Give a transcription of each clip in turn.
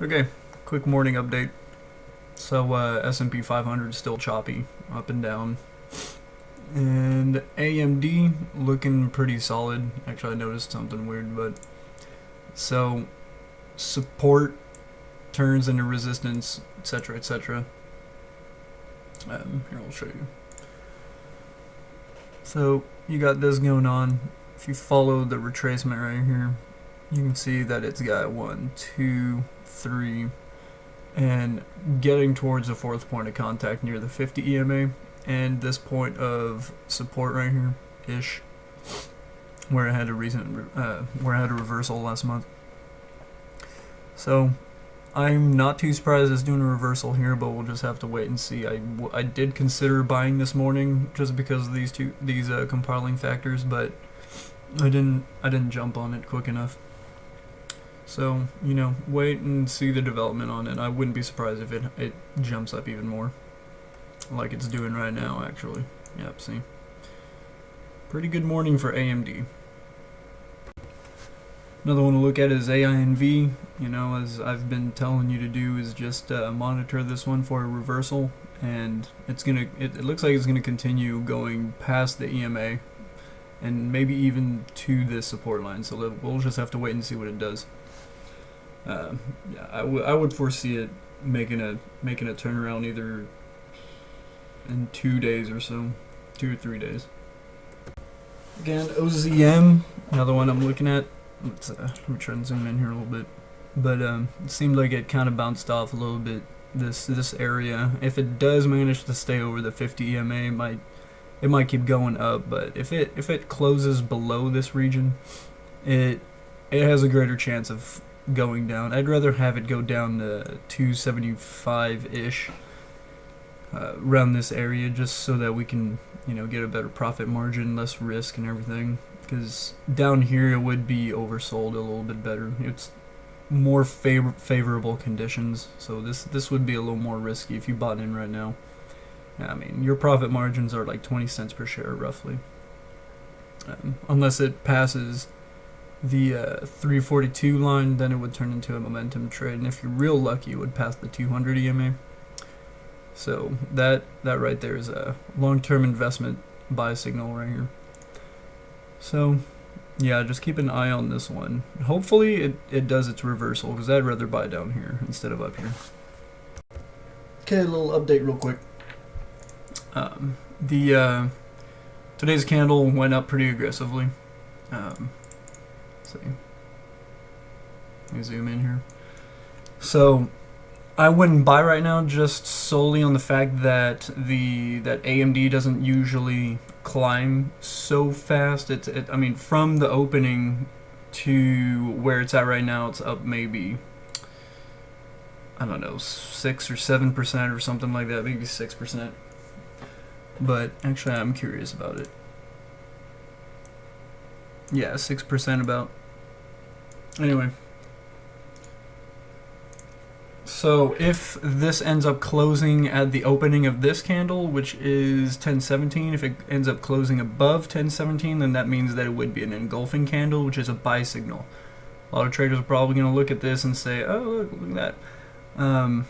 Okay, quick morning update. So S&P 500 still choppy, up and down, and AMD looking pretty solid. Actually, I noticed something weird, but so support turns into resistance, etc., etc. Here, I'll show you. So you got this going on. If you follow the retracement right here, you can see that it's got 1, 2, 3. And getting towards the fourth point of contact near the 50 EMA and this point of support right here ish, where I had a reversal last month. So I'm not too surprised it's doing a reversal here, but we'll just have to wait and see. I did consider buying this morning just because of these compiling factors, but I didn't jump on it quick enough. So, wait and see the development on it. I wouldn't be surprised if it jumps up even more. Like it's doing right now, actually. Yep, see. Pretty good morning for AMD. Another one to look at is AINV. As I've been telling you to do, is just monitor this one for a reversal. And it looks like it's going to continue going past the EMA and maybe even to this support line. So we'll just have to wait and see what it does. I would foresee it making a turnaround either in 2 days or so, 2 or 3 days. Again, OZM, another one I'm looking at. Let me try and zoom in here a little bit. But it seemed like it kind of bounced off a little bit. This area, if it does manage to stay over the 50 EMA, it might keep going up. But if it closes below this region, it has a greater chance of going down. I'd rather have it go down to 275-ish around this area, just so that we can get a better profit margin, less risk and everything, because down here it would be oversold a little bit better. It's more favorable conditions, so this would be a little more risky if you bought in right now. I mean, your profit margins are like 20 cents per share roughly, unless it passes the 342 line, then it would turn into a momentum trade, and if you're real lucky, it would pass the 200 EMA. So that right there is a long-term investment buy signal right here. So yeah, just keep an eye on this one. Hopefully it does its reversal, because I'd rather buy down here instead of up here. Okay, a little update real quick. Today's candle went up pretty aggressively. See. Let me zoom in here. So I wouldn't buy right now, just solely on the fact that that AMD doesn't usually climb so fast. I mean, from the opening to where it's at right now, it's up maybe, I don't know, 6 or 7% or something like that, maybe 6%. But actually, I'm curious about it. Yeah, 6% about. Anyway, so if this ends up closing at the opening of this candle, which is 1017, if it ends up closing above 1017, then that means that it would be an engulfing candle, which is a buy signal. A lot of traders are probably going to look at this and say, oh, look at that.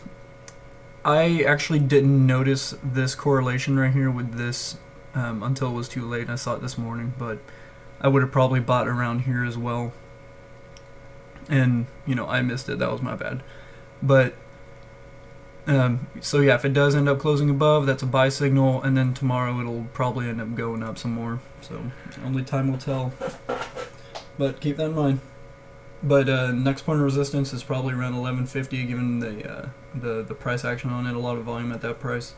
I actually didn't notice this correlation right here with this until it was too late. I saw it this morning, but I would have probably bought around here as well. And, I missed it. That was my bad. But, so yeah, if it does end up closing above, that's a buy signal. And then tomorrow it'll probably end up going up some more. So, only time will tell. But keep that in mind. But next point of resistance is probably around 1150, given the price action on it. A lot of volume at that price.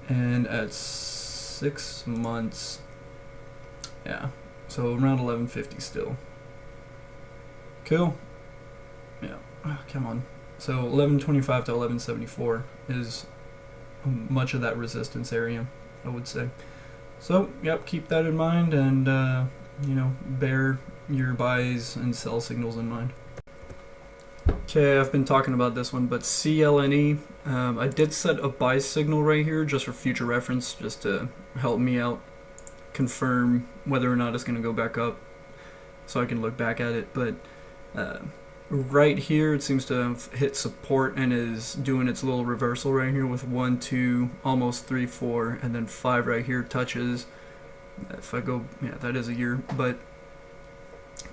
And at 6 months, yeah, so around 1150 still. Cool. Yeah, come on. So 1125 to 1174 is much of that resistance area, I would say. So, yep, keep that in mind, and bear your buys and sell signals in mind. Okay, I've been talking about this one, but CLNE, I did set a buy signal right here just for future reference, just to help me out confirm whether or not it's going to go back up, so I can look back at it. But right here it seems to have hit support and is doing its little reversal right here with 1, 2, almost 3, 4, and then 5 right here touches. If I go, yeah, that is a year, but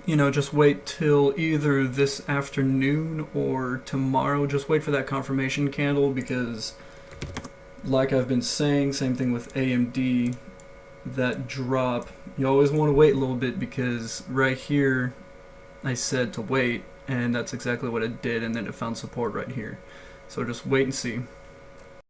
just wait till either this afternoon or tomorrow. Just wait for that confirmation candle, because like I've been saying, same thing with AMD, that drop, you always want to wait a little bit, because right here I said to wait, and that's exactly what it did, and then it found support right here. So just wait and see.